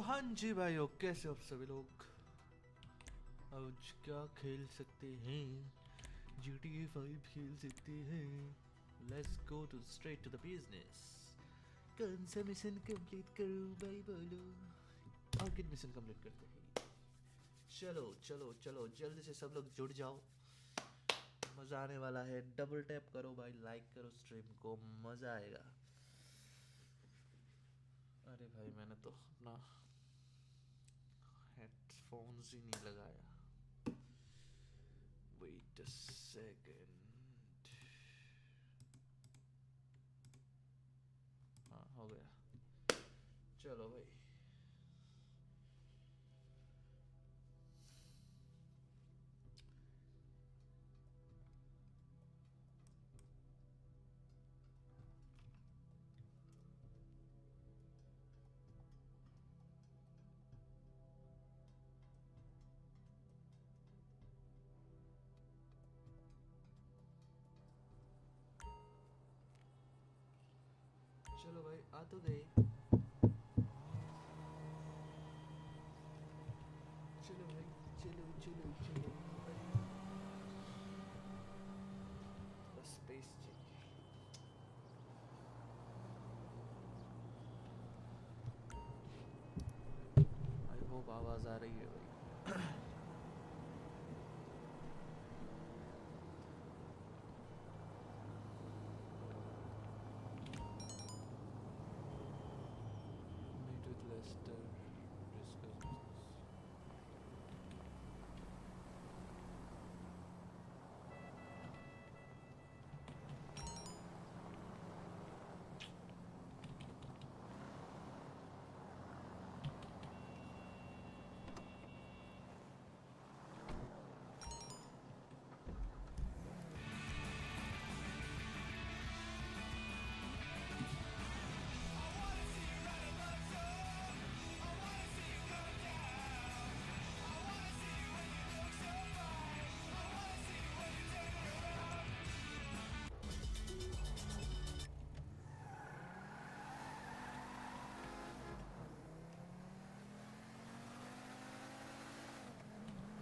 हाँ जी भाइयों, कैसे हो आप सभी लोग। आज क्या खेल सकते हैं? GTA 5 खेल सकते हैं। Let's go to straight to the business. कौन सा मिशन कंप्लीट करूं भाई बोलो। ऑर्किड मिशन कंप्लीट करते हैं। चलो चलो चलो जल्दी से सब लोग जुड़ जाओ, मज़ा आने वाला है। डबल टैप करो भाई, लाइक करो स्ट्रीम को, मज़ा आएगा। अरे भाई मैंने तो अपना हेडफोन्स ही नहीं लगाया। Wait a second. हाँ हो गया। चलो भाई, चलो भाई आ तो गए। चलो भाई, चलो चलो चलो। बस स्पेस चाहिए। आई होप आवाज़ आ रही है भाई। Meet with Lester, discuss business.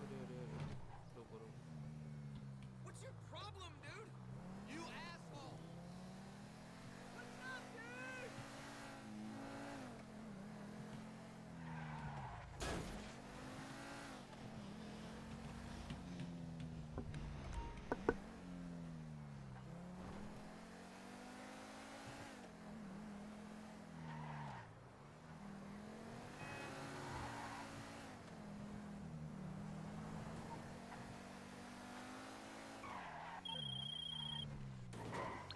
अरे अरे अरे, रुको रुको। What's your problem, dude? You asshole! What's up, dude?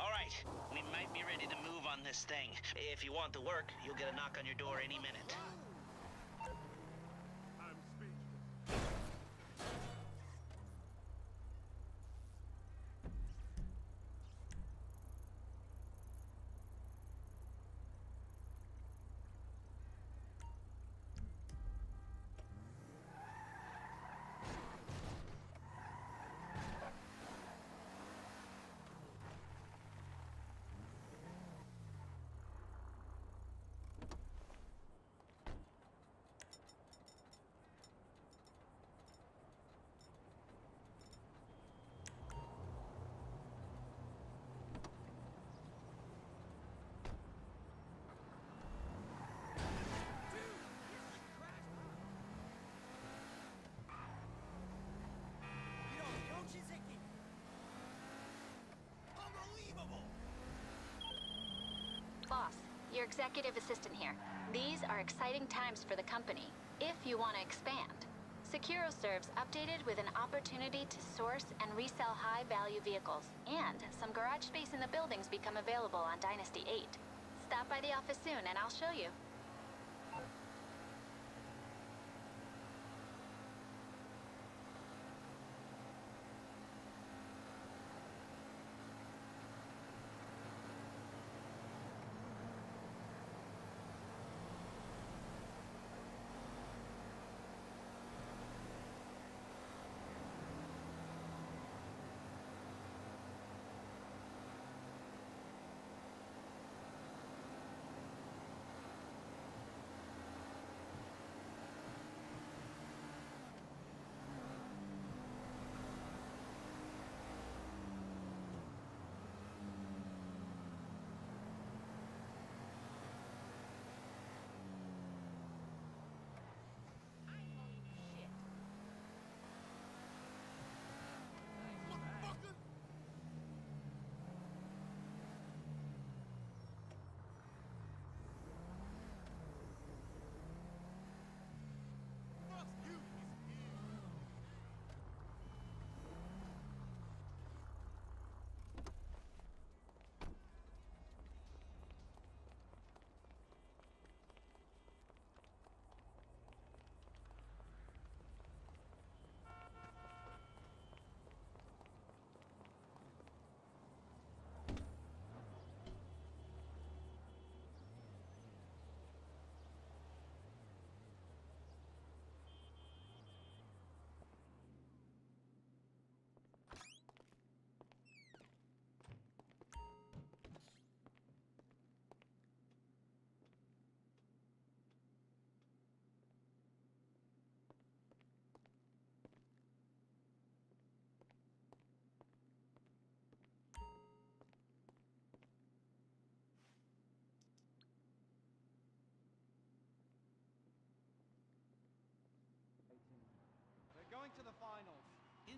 All right, we might be ready to move on this thing. If you want to work, you'll get a knock on your door any minute. I'm speechless. Unbelievable! Boss, your executive assistant here. These are exciting times for the company, if you want to expand. SecuroServe's updated with an opportunity to source and resell high-value vehicles, and some garage space in the buildings become available on Dynasty 8. Stop by the office soon and I'll show you.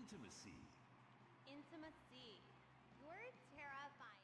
intimacy. Intimacy. You're terrifying.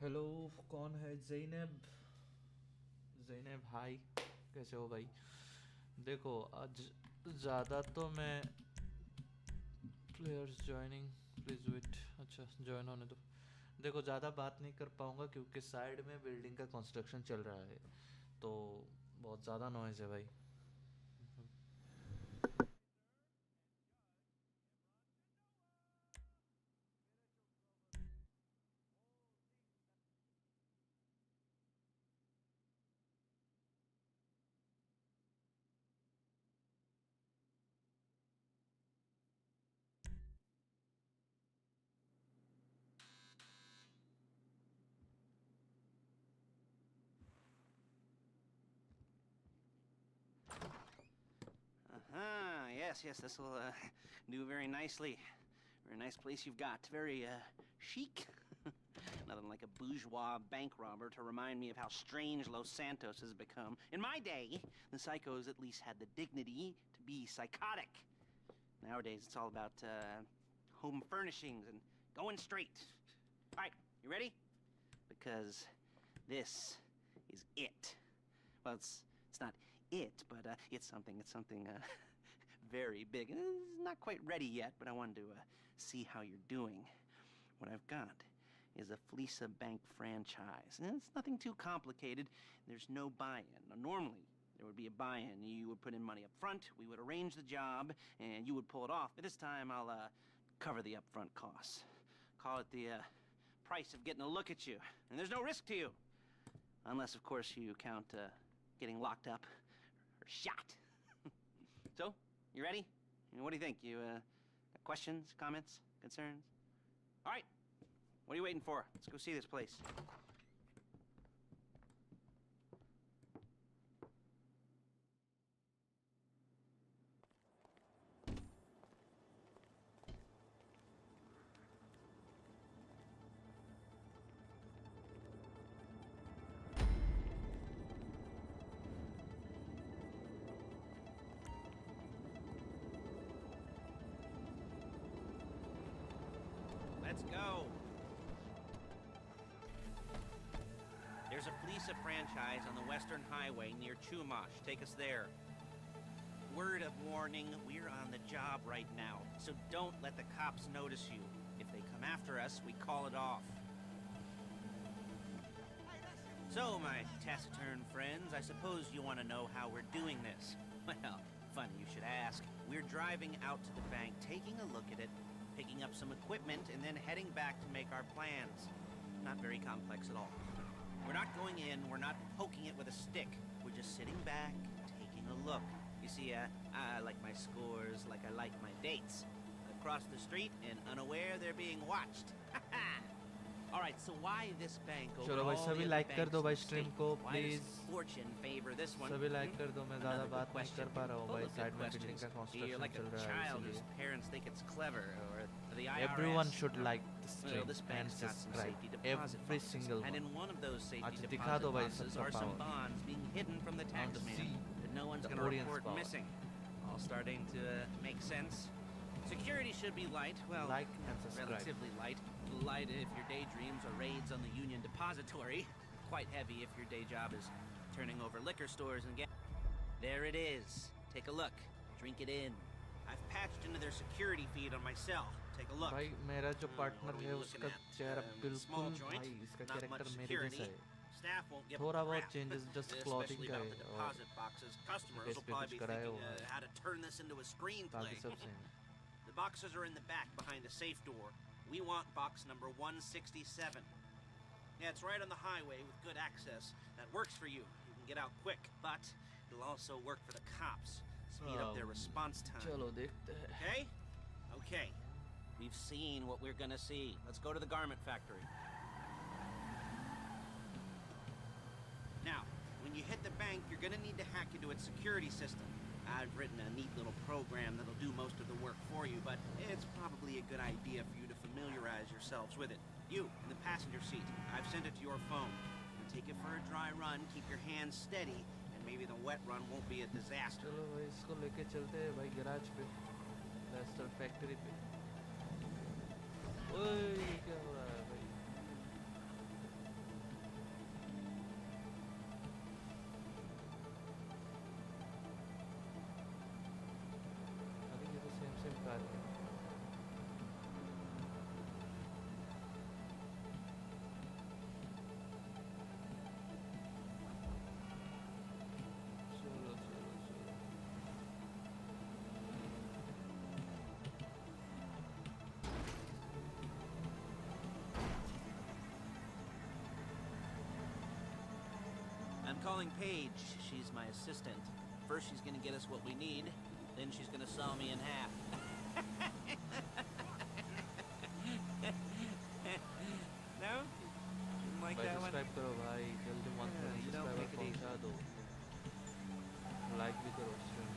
Hello, कौन है? ज़ैनब। ज़ैनब हाय, कैसे हो भाई? देखो आज ज़्यादा तो मैं प्लेयर्स जॉइनिंग प्लीज़ वेट। अच्छा जॉइन होने दो। देखो ज़्यादा बात नहीं कर पाऊँगा क्योंकि साइड में बिल्डिंग का कंस्ट्रक्शन चल रहा है, तो बहुत ज़्यादा नॉइज़ है भाई। Yes, this will do very nicely. Very nice place you've got. Very chic. Nothing like a bourgeois bank robber to remind me of how strange Los Santos has become. In my day, the psychos at least had the dignity to be psychotic. Nowadays, it's all about home furnishings and going straight. All right, you ready? Because this is it. Well, it's not it, but it's something very big. It's not quite ready yet, but I wanted to see how you're doing. What I've got is a Fleeca Bank franchise. And it's nothing too complicated. There's no buy-in. Now, normally, there would be a buy-in. You would put in money up front, we would arrange the job, and you would pull it off. But this time, I'll cover the upfront costs. Call it the price of getting a look at you. And there's no risk to you. Unless, of course, you count getting locked up or shot. So, you ready? What do you think? You got questions, comments, concerns? All right. What are you waiting for? Let's go see this place. Let's go. There's a Fleeca franchise on the Western Highway near Chumash. Take us there. Word of warning, we're on the job right now, so don't let the cops notice you. If they come after us, we call it off. So, my taciturn friends, I suppose you want to know how we're doing this. Well, funny you should ask. We're driving out to the bank, taking a look at it, picking up some equipment, and then heading back to make our plans. Not very complex at all. We're not going in, we're not poking it with a stick. We're just sitting back, taking a look. You see, I like my scores like I like my dates. Across the street and unaware they're being watched. All right, so why this bank over चलो भाई all सभी the like other कर banks दो in भाई the stream state? को Why does please. fortune favor this one? सभी like कर दो, मैं ज़्यादा Another good बात नहीं question. कर पा रहा हूँ Full भाई, of good साइड में बिल्डिंग questions. का You're कंस्ट्रक्शन like चल a रहा है child whose इसलिए। parents think it's clever, or The IRS. Everyone should like the Well, stream this and bank's got some subscribe. safety deposit Every boxes, single and one. in one of those safety अच्छा, दिखा deposit दो भाई boxes सबका are some power. bonds being hidden from the I want to taxman see that no one's the going to audience report power. missing. All starting to make sense. Security should be light. Well, Like and subscribe. relatively light. Light if your daydreams are raids on the Union Depository. Quite heavy if your day job is turning over liquor stores and get. There it is. Take a look. Drink it in. I've patched into their security feed on my cell. Take a look. भाई मेरा जो what partner are we है looking उसका at? चेहरा Small बिल्कुल joint, भाई इसका not much character मेरे security. जैसा है Staff won't give थोड़ा a बहुत crap, changes just clothing especially का about है the और deposit boxes. Customers face will पे probably कुछ be कराया thinking हुआ है how to turn this into a screenplay. बाकी सब same है The boxes are in the back behind the safe door. We want box number 167. Yeah, it's right on the highway with good access. That works for you. You can get out quick, but it'll also work for the cops. Speed up their response time. चलो देखते हैं Okay? Okay. We've seen what we're gonna see. Let's go to the garment factory. Now, when you hit the bank, you're gonna need to hack into its security system. I've written a neat little program that'll do most of the work for you, but it's probably a good idea for you to familiarize yourselves with it. You, in the passenger seat, I've sent it to your phone. Take it for a dry run, keep your hands steady, and maybe the wet run won't be a disaster. चलो भाई इसको लेके चलते हैं भाई garage पे Lester factory पे ओए ये क्या हो रहा है भाई अरे ये तो सेम कार है चलो चलो चलो I'm calling Paige. She's my assistant. First, she's gonna get us what we need. Then she's gonna saw me in half. No? Didn't like भाई that one? सब्सक्राइब करो भाई जल्दी मत Yeah, you don't subscriber make it easy. पहुंचा दो like भी करो stream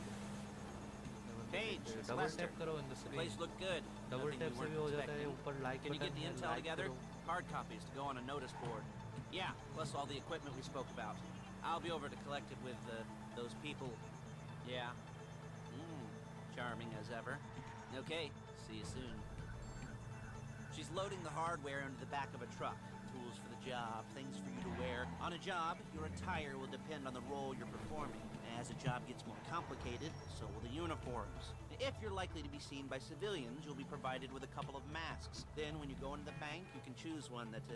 Paige, it's double Lester. Tap करो in the The screen place looked good. Double Nothing tap you से भी weren't हो जाता है expecting. ऊपर like Can you get button the है intel लाइक together? करो Hard copies to go on a notice board. Yeah, plus all the equipment we spoke about. I'll be over to collect it with those people. Yeah. Charming as ever. Okay, see you soon. She's loading the hardware into the back of a truck. Tools for the job, things for you to wear. On a job, your attire will depend on the role you're performing. As the job gets more complicated, so will the uniforms. If you're likely to be seen by civilians, you'll be provided with a couple of masks. Then, when you go into the bank, you can choose one that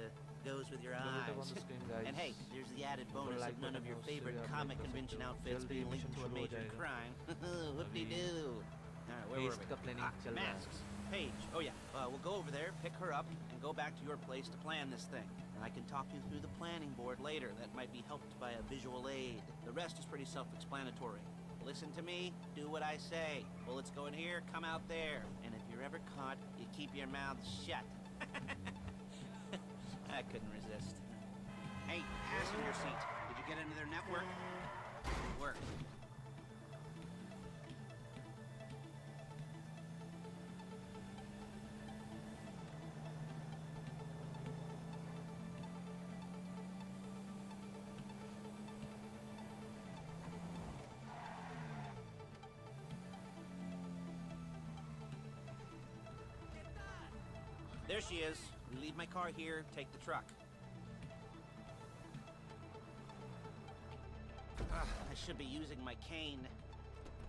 goes with your Double tap on eyes. the screen, guys. And hey, there's the added bonus like of none of button your हो, उससे favorite भी आप comic like कर convention सकते हो। outfits जल्दी being linked mission to a शुरू हो major जाएगा। crime. Whoop-de-doo. All right, where were Heist we? का planning चल रहा है। Masks. Paige. Oh yeah. We'll go over there, pick her up, and go back to your place to plan this thing. And I can talk you through the planning board later. That might be helped by a visual aid. The rest is pretty self-explanatory. Listen to me, do what I say. Bullets go in here, come out there. And if you're ever caught, you keep your mouth shut. I couldn't resist. Hey, passenger seat. Did you get into their network? Good work. There she is. We leave my car here, take the truck. I should be using my cane.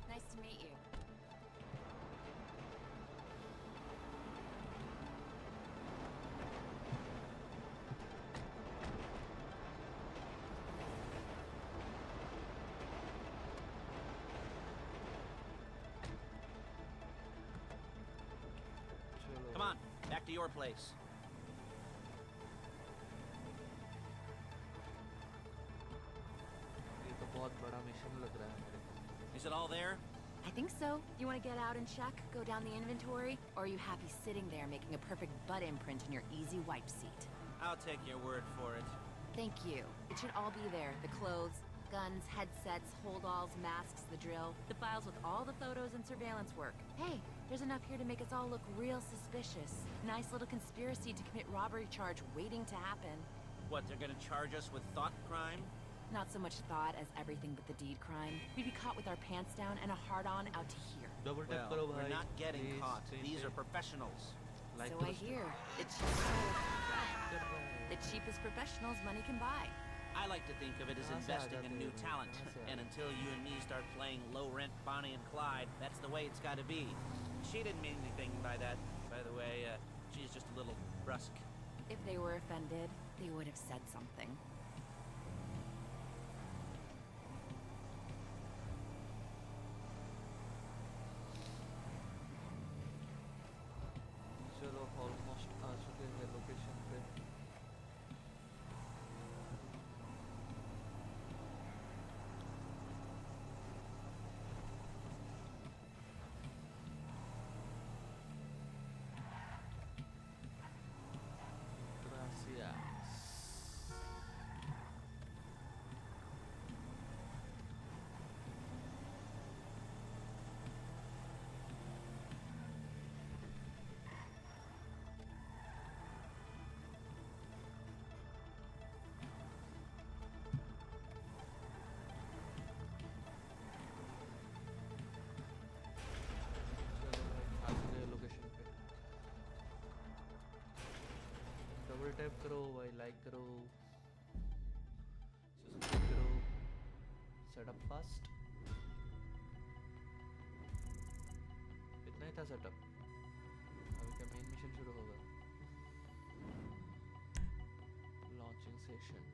Nice to meet you. चलो Come on, back to your place. ये तो बहुत बड़ा mission लग रहा है मेरे को Is it all there? I think so. You want to get out and check? Go down the inventory? Or are you happy sitting there making a perfect butt imprint in your easy wipe seat? I'll take your word for it. Thank you. It should all be there. The clothes, guns, headsets, holdalls, masks, the drill. The files with all the photos and surveillance work. Hey, There's enough here to make us all look real suspicious. Nice little conspiracy to commit robbery charge waiting to happen. What, they're gonna charge us with thought crime? Not so much thought as everything but the deed crime. We'd be caught with our pants down and a hard-on out to here. Double tap Well, करो we're भाई. not getting Please, caught. please, These are please. professionals. Like So I those- hear. It's The cheapest professionals money can buy. I like to think of it as कहाँ से आ investing in जाते new हो? talent. कहाँ से आ And until you and me start playing low-rent Bonnie and Clyde, that's the way it's got to be. She didn't mean anything by that, by the way. She's just a little brusque. If they were offended, they would have said something. चलो almost आ चुके हैं location पे. Gracias. चलो भाई आ चुके हैं location पे. Double tap करो भाई, लाइक करो, सब्सक्राइब करो, सेटअप फास्ट. इतना ही था सेटअप. अभी क्या मेन मिशन शुरू होगा? Launching session.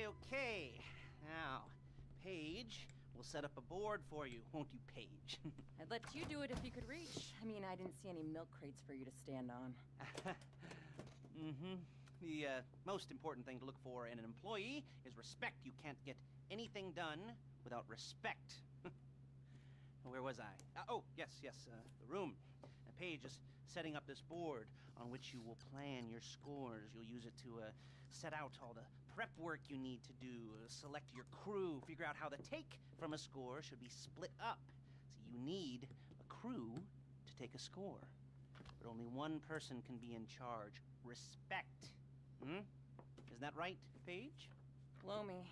Okay. Now, Paige, we'll set up a board for you, won't you, Paige? I'd let you do it if you could reach. I mean, I didn't see any milk crates for you to stand on. Mm-hmm. The most important thing to look for in an employee is respect. You can't get anything done without respect. Where was I? Yes, the room. Paige is setting up this board on which you will plan your scores. You'll use it to set out all the prep work you need to do, select your crew, figure out how the take from a score should be split up. So you need a crew to take a score. But only one person can be in charge. Respect. Isn't that right, Paige? Blow me.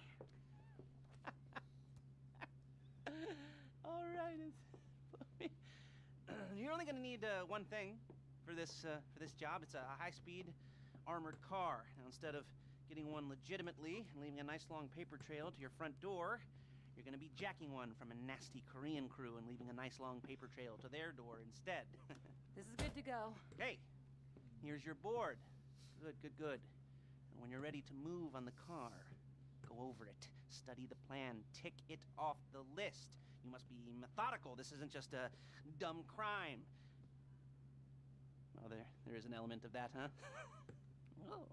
All right. You're only going to need one thing for this job. It's a high-speed armored car. Now, instead of getting one legitimately and leaving a nice long paper trail to your front door, you're going to be jacking one from a nasty Korean crew and leaving a nice long paper trail to their door instead. This is good to go. Okay, here's your board. Good. And when you're ready to move on the car, go over it, study the plan, tick it off the list. You must be methodical. This isn't just a dumb crime. Oh, there is an element of that, huh? Whoa.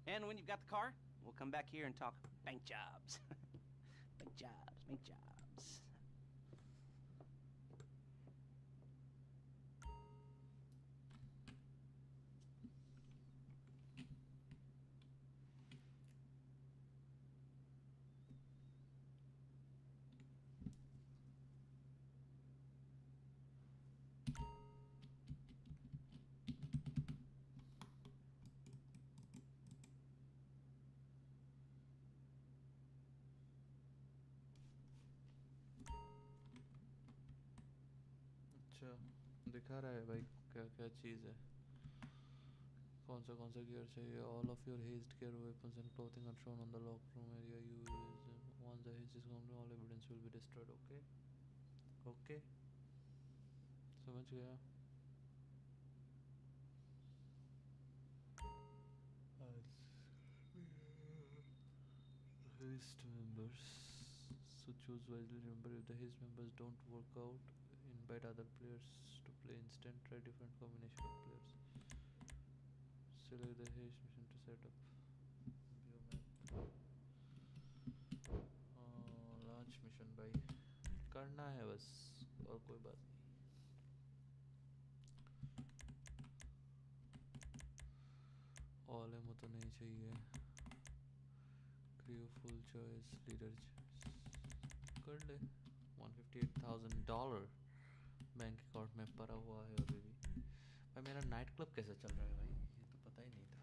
And when you've got the car, we'll come back here and talk bank jobs. Bank jobs. अच्छा, दिखा रहा है भाई क्या क्या चीज़ है, कौन सा गियर चाहिए. All of your hazed gear, weapons and clothing are shown on the locker room area. You use once the haze is gone, all evidence will be destroyed. Okay, समझ गया. Hazed members. So choose wisely. Remember, if the hazed members don't work out, invite other players to play instead. Try different combination of players. Select the haste mission to set up. View map. Launch mission भाई करना है बस, और कोई बात नहीं. All ammo तो नहीं चाहिए. क्रियो फुल चॉइस लीडर कर ले। $158,000 बैंक अकाउंट में पड़ा हुआ है अभी भी। भाई मेरा नाइट क्लब कैसे चल रहा है भाई, ये तो पता ही नहीं था।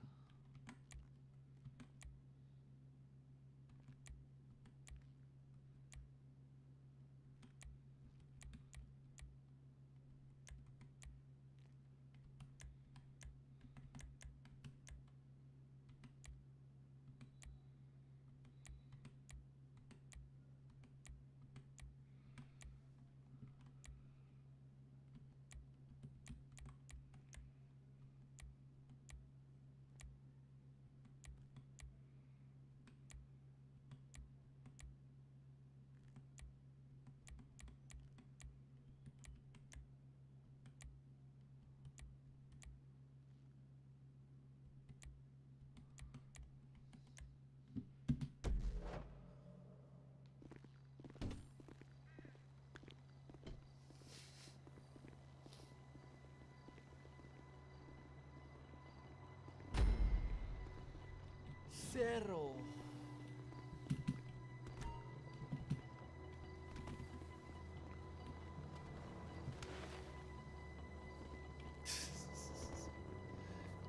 Zero.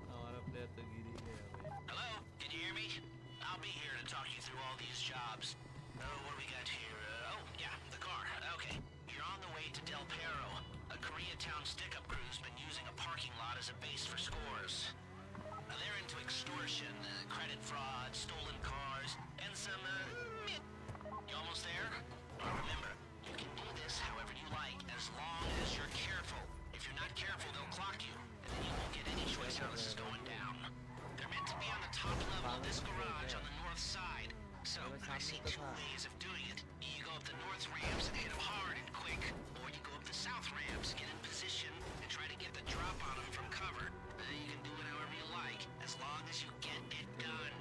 हमारा प्लेयर तो गिर ही गया भाई। Hello? Can you hear me? I'll be here to talk you through all these jobs. Oh, what do we got here? Oh, yeah, the car. Okay. You're on the way to Del Perro. A Koreatown stick-up crew's been using a parking lot as a base for scores. They're into extortion, credit fraud, stolen cars, and some, You almost there? Remember, you can do this however you like, as long as you're careful. If you're not careful, they'll clock you, and then you won't get any choice how this is going down. They're meant to be on the top level of this garage on the north side. So, I see two ways of doing it. You go up the north ramps and hit them hard and quick, or you go up the south ramps, get in position, and try to get the drop on them from cover. You can do it however you like, as long as you get it done.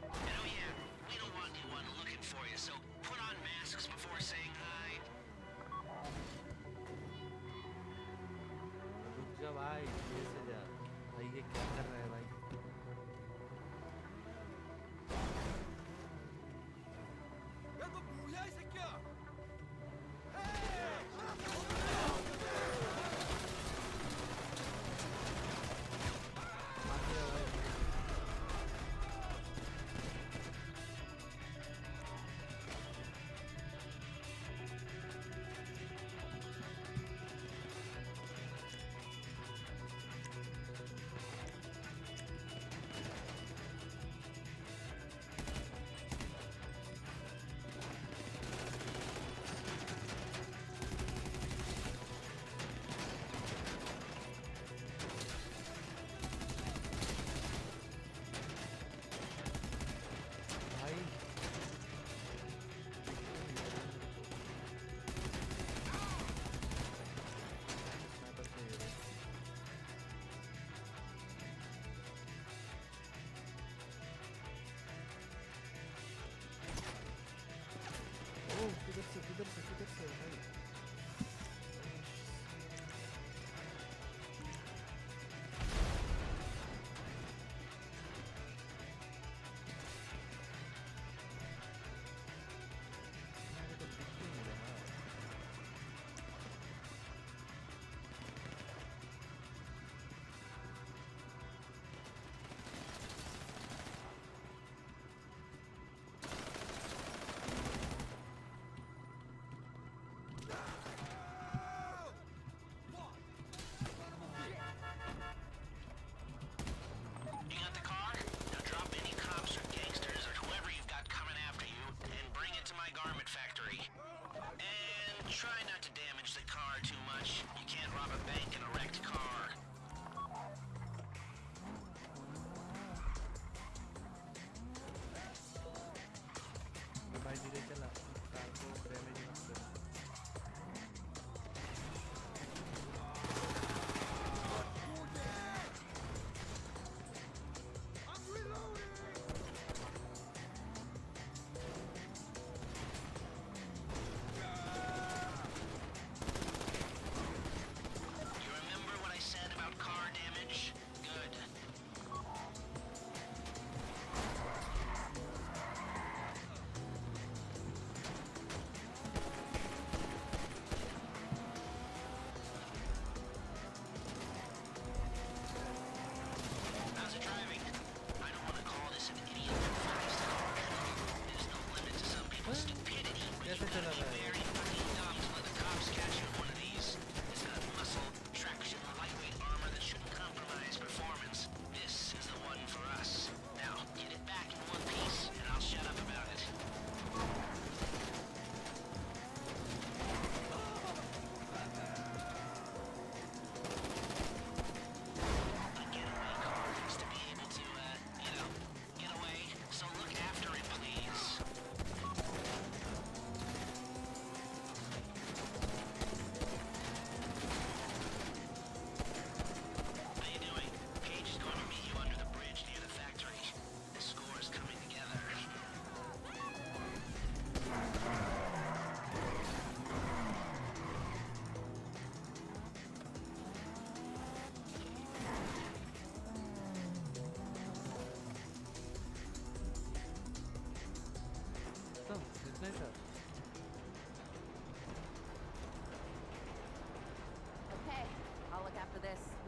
And oh yeah, we don't want anyone looking for you, so put on masks before saying hi. रुक जा भाई, ये से जा भाई, ये क्या कर रहा है भाई? Это буяйся, кя!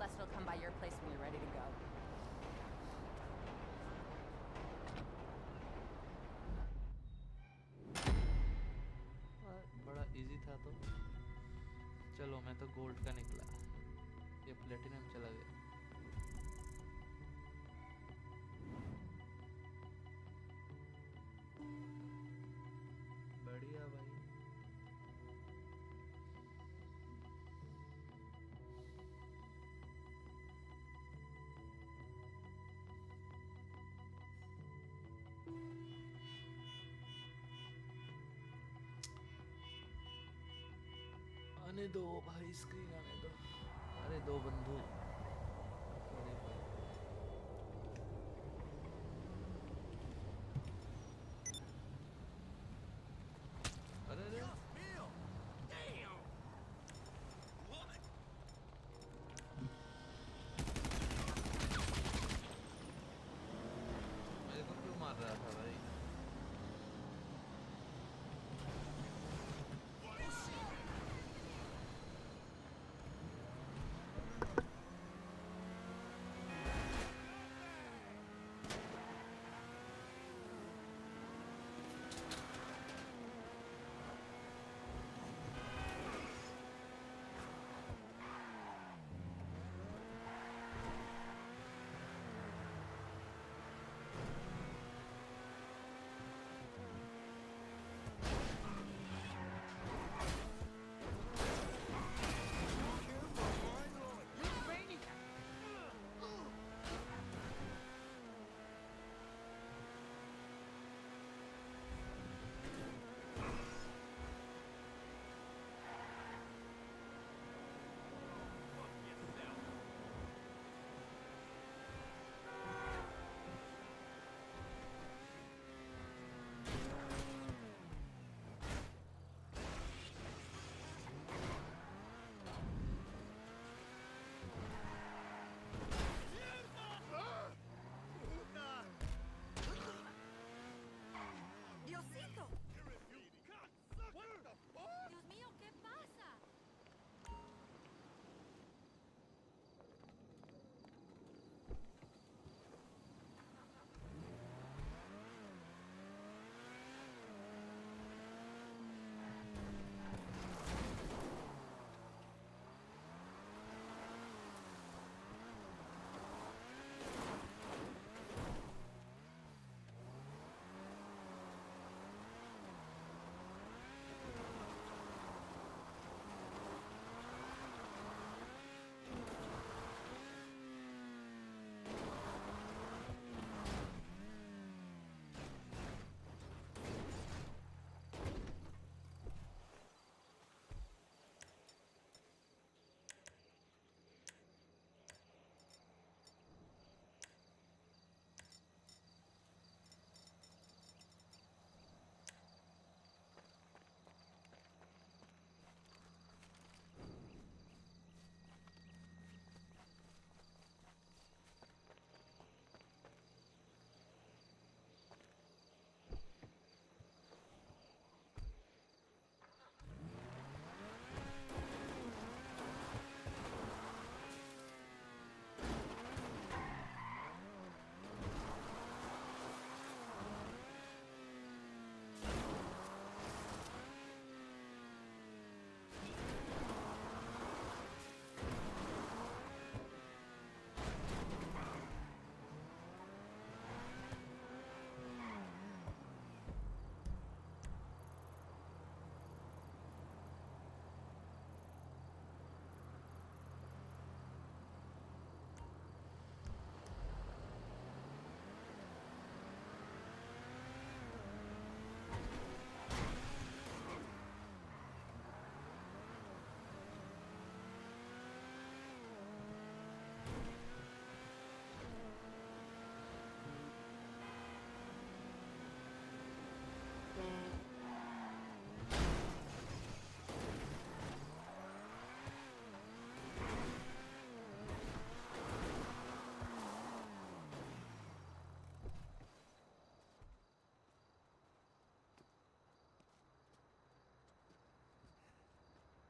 Lester will come by your place when you're ready to go. बड़ा इजी था तो चलो मैं तो गोल्ड का निकला ये प्लेटिनम चला गया बढ़िया भाई आने दो भाई स्क्रीन आने दो अरे दो बंधु अरे भाई अरे अरे Bill! Damn! Woman! मेरे को क्यों मार रहा था भाई Diosito! Dios mío, ¿qué pasa?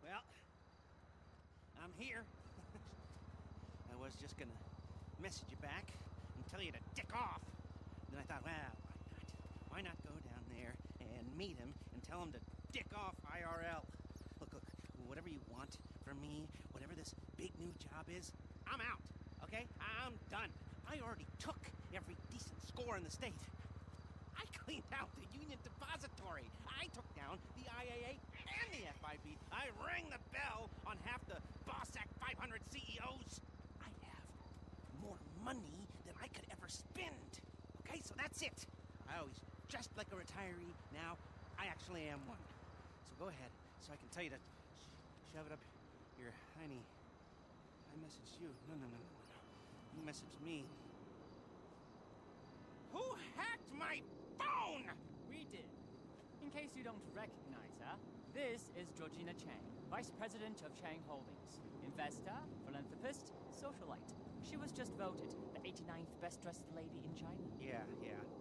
Well, I'm here. was just gonna message you back and tell you to dick off. Then I thought, well, why not go down there and meet him and tell him to dick off IRL? Look, whatever you want from me, whatever this big new job is, I'm out, okay? I'm done. I already took every decent score in the state. I cleaned out the Union Depository. I took down the IAA and the FIB. I rang the bell on half the Bossack 500 CEOs. I have more money than I could ever spend. Okay, so that's it. I always dressed like a retiree. Now, I actually am one. So go ahead, so I can tell you to shove it up your hiney. I messaged you. No. You messaged me. Who hacked my phone? We did. In case you don't recognize her, this is Georgina Chang, Vice President of Chang Holdings. Investor, philanthropist, socialite. She was just voted the 89th best-dressed lady in China. Yeah.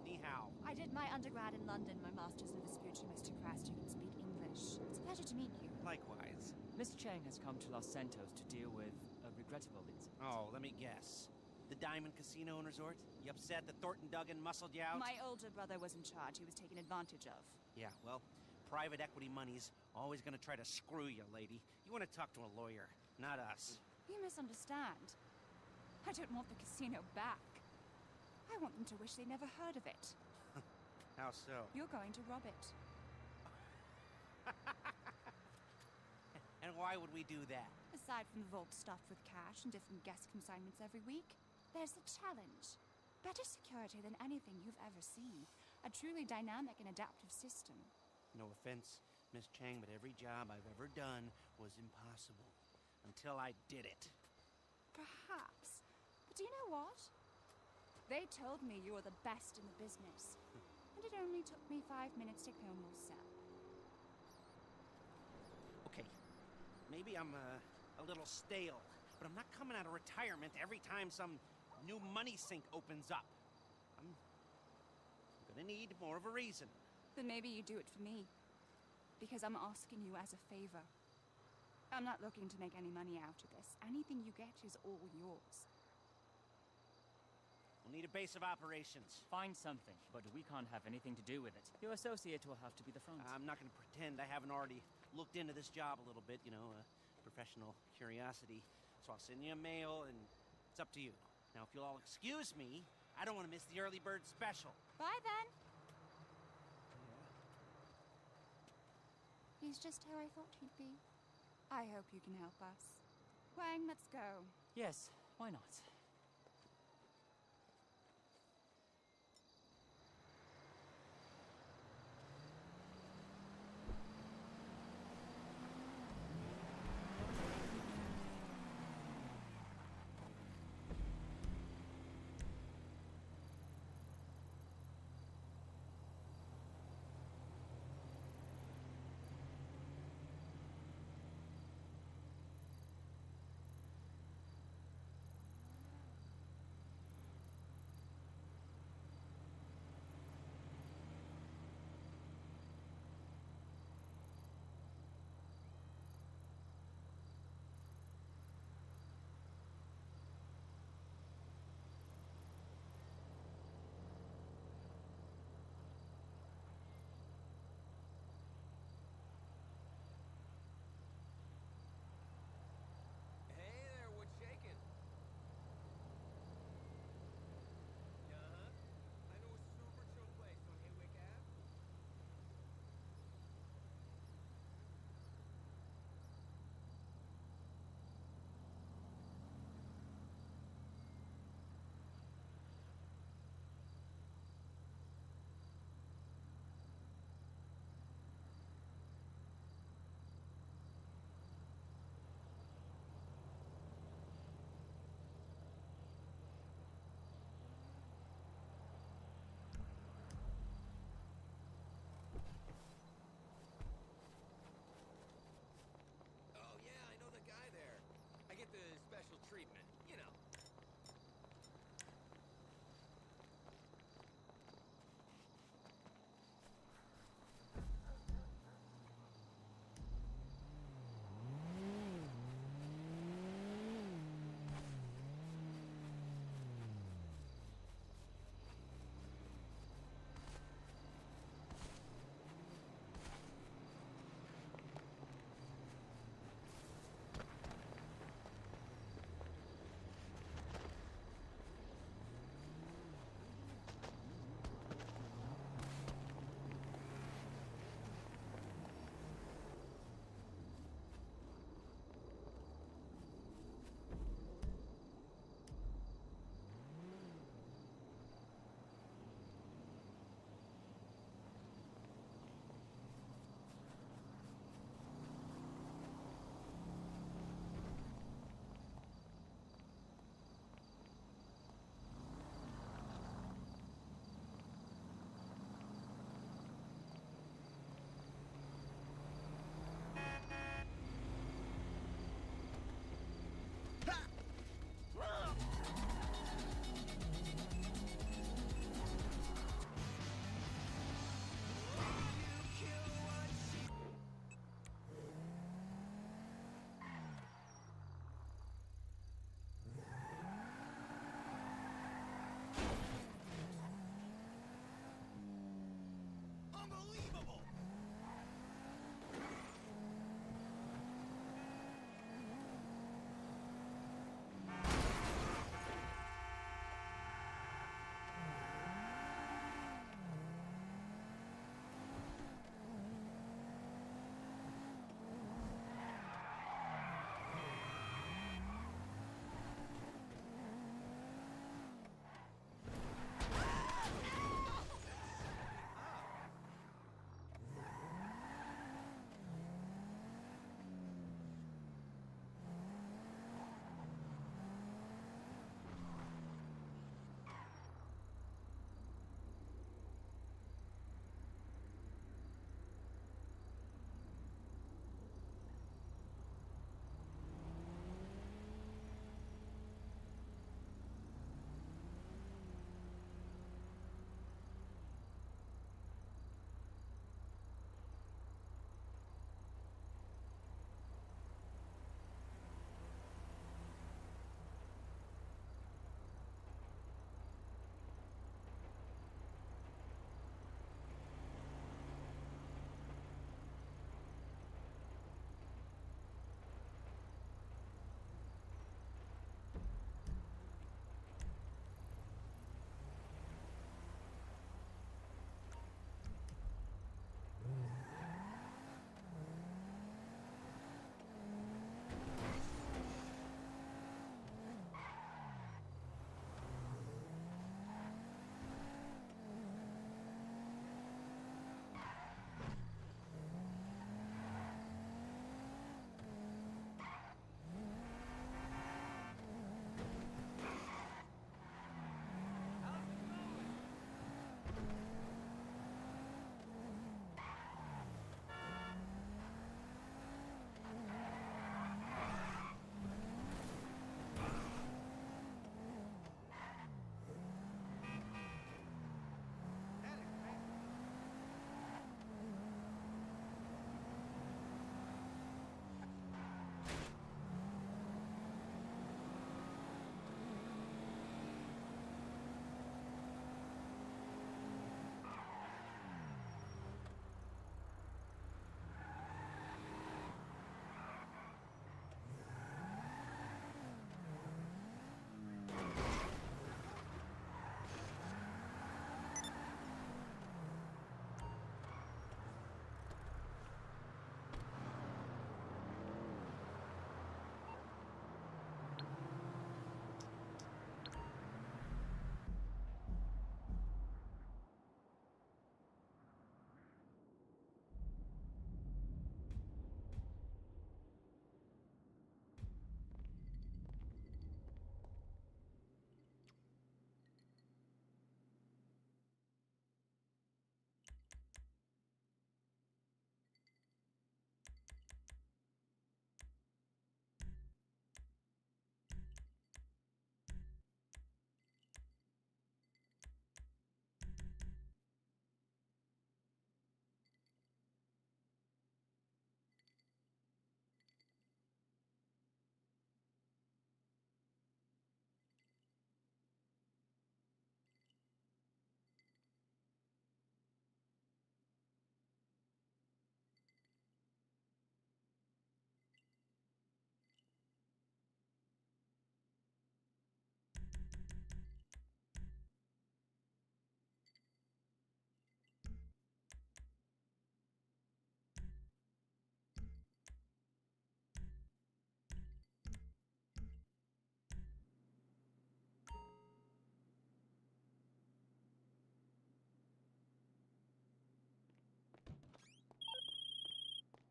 Ni hao. I did my undergrad in London, my master's in Vespucci, Mr. Crest. You can speak English. It's a pleasure to meet you. Likewise. Miss Chang has come to Los Santos to deal with a regrettable incident. Oh, let me guess. The Diamond Casino and Resort? You upset that Thornton Duggan muscled you out? My older brother was in charge. He was taken advantage of. Yeah, well, private equity money's always gonna try to screw you, lady. You wanna talk to a lawyer, not us. You misunderstand. I don't want the casino back. I want them to wish they never heard of it. How so? You're going to rob it. And why would we do that? Aside from the vault stuffed with cash and different guest consignments every week, there's the challenge. Better security than anything you've ever seen. A truly dynamic and adaptive system. No offense, Miss Chang, but every job I've ever done was impossible. Until I did it. Perhaps. But do you know what? They told me you were the best in the business. And it only took me 5 minutes to clone your cell. Okay, maybe I'm a little stale, but I'm not coming out of retirement every time some new money sink opens up. I'm gonna need more of a reason. Then maybe you do it for me. Because I'm asking you as a favor. I'm not looking to make any money out of this. Anything you get is all yours. We'll need a base of operations. Find something, but we can't have anything to do with it. Your associate will have to be the front. I'm not gonna pretend I haven't already looked into this job a little bit, you know, professional curiosity. So I'll send you a mail, and it's up to you. Now, if you'll all excuse me, I don't want to miss the early bird special. Bye then. He's just how I thought he'd be. I hope you can help us. Wang, let's go. Yes, why not?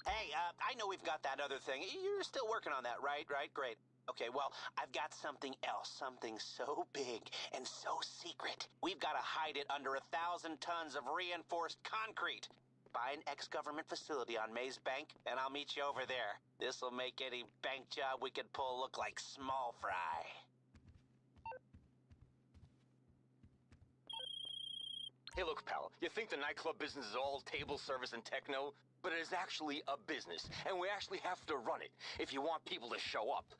Hey, I know we've got that other thing. You're still working on that, right? Right? Great. Okay, well, I've got something else. Something so big and so secret. We've got to hide it under 1,000 tons of reinforced concrete. Buy an ex-government facility on Maze Bank, and I'll meet you over there. This'll make any bank job we could pull look like small fry. Hey, look, pal, you think the nightclub business is all table service and techno? But it is actually a business, and we actually have to run it if you want people to show up.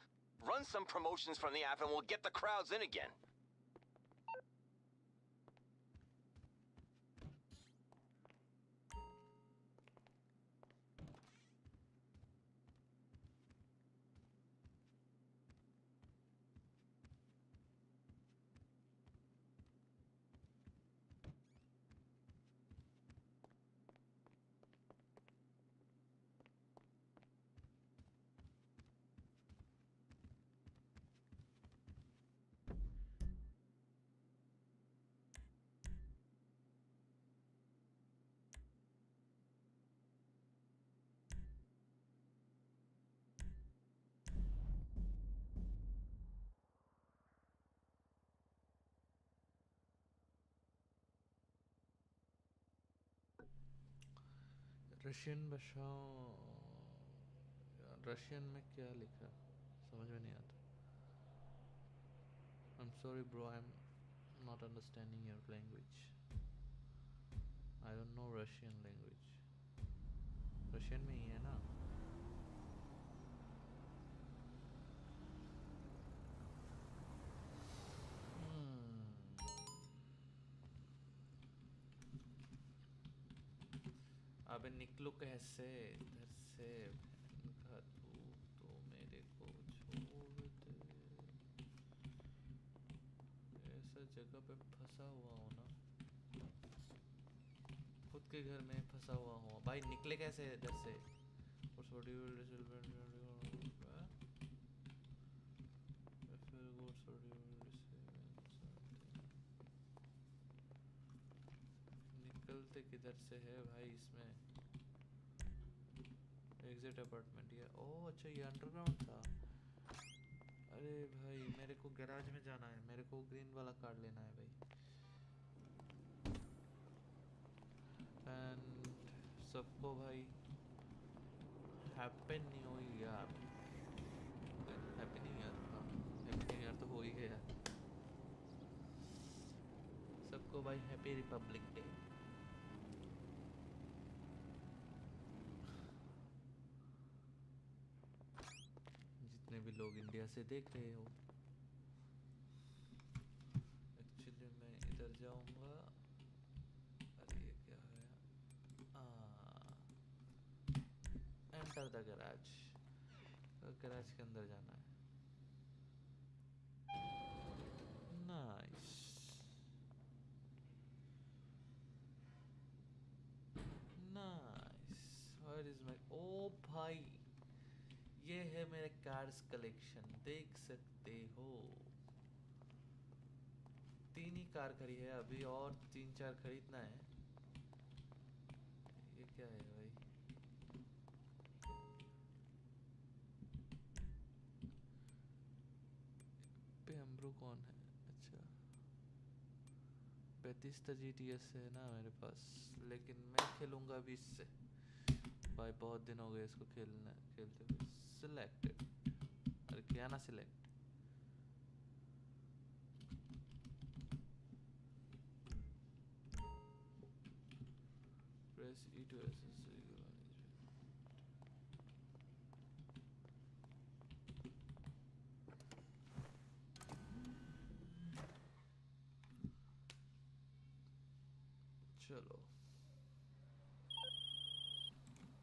Run some promotions from the app and we'll get the crowds in again. Russian भाषाओं Russian में क्या लिखा समझ में नहीं आता. I'm sorry bro, I'm not understanding your language. I don't know Russian language. Russian में ही है ना. अबे निकलो कैसे इधर से. इनका तू तो मेरे को छोड़ दे. ऐसा जगह पे फंसा हुआ हो ना, खुद के घर में फंसा हुआ हो भाई. निकले कैसे इधर से. निकलते किधर से है भाई इसमें. एग्जिट अपार्टमेंट या ओह अच्छा ये अंडरग्राउंड था. अरे भाई मेरे को गैराज में जाना है. मेरे को ग्रीन वाला कार्ड लेना है भाई. एंड सबको भाई happy new year. Happy new year. Happy new year तो हो ही गया सबको भाई. Happy Republic day. जितने भी लोग इंडिया से देख रहे हो. एक्चुअली मैं इधर जाऊंगा. अरे ये क्या है. Enter the garage. गैराज के अंदर जाना है. Nice. Nice. Where is my. ओ भाई ये है मेरे कार्स कलेक्शन. देख सकते हो 3 ही कार खड़ी है अभी और 3-4 खरीदना है. ये क्या है भाई. पेम्ब्रो कौन है. अच्छा बेतिस्ता GTS है ना मेरे पास. लेकिन मैं खेलूंगा अभी इससे भाई. बहुत दिन हो गए इसको खेलते हुए. सिलेक्टेड. अरे क्या ना select. Press E to access. चलो.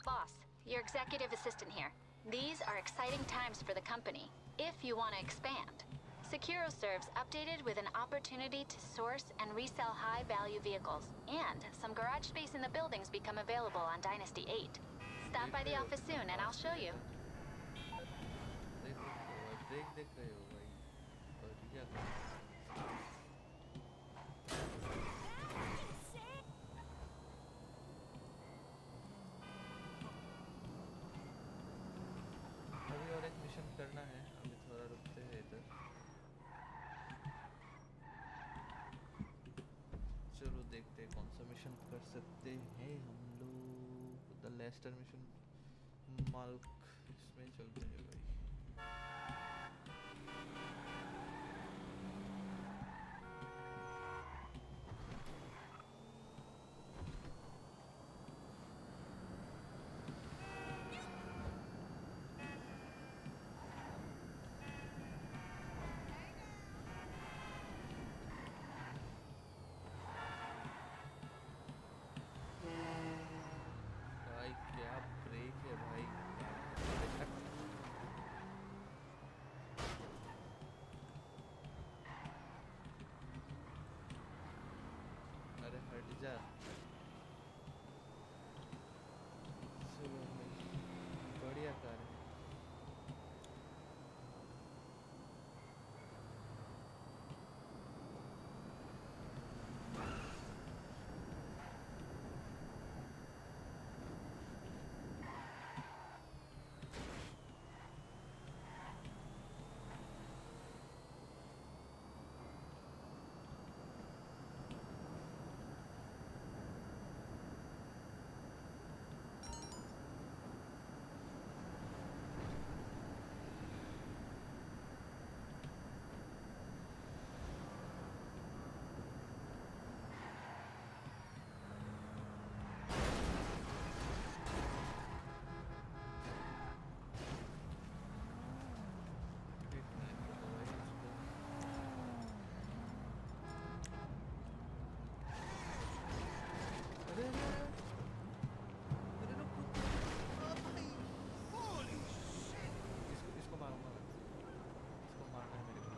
Boss, your executive assistant here. These are exciting times for the company, if you want to expand. SecuroServe's updated with an opportunity to source and resell high-value vehicles, and some garage space in the buildings become available on Dynasty 8. Stop by the office soon and I'll show you. देख रहे हो भाई. और क्या कर. Mission कर सकते हैं हम लोग। द लेस्टर मिशन माल्क, इसमें चलते हैं भाई। भाई क्या ब्रेक है भाई। अरे हट जा। चलो भाई, बढ़िया कार है। अरे अरे अरे, अरे रुक रुक रुक। भाई Holy shit! इसको मारूंगा मैं। इसको मारना है मेरे को।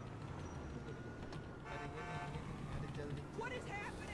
अरे ये नहीं, अरे जल्दी। What is happening?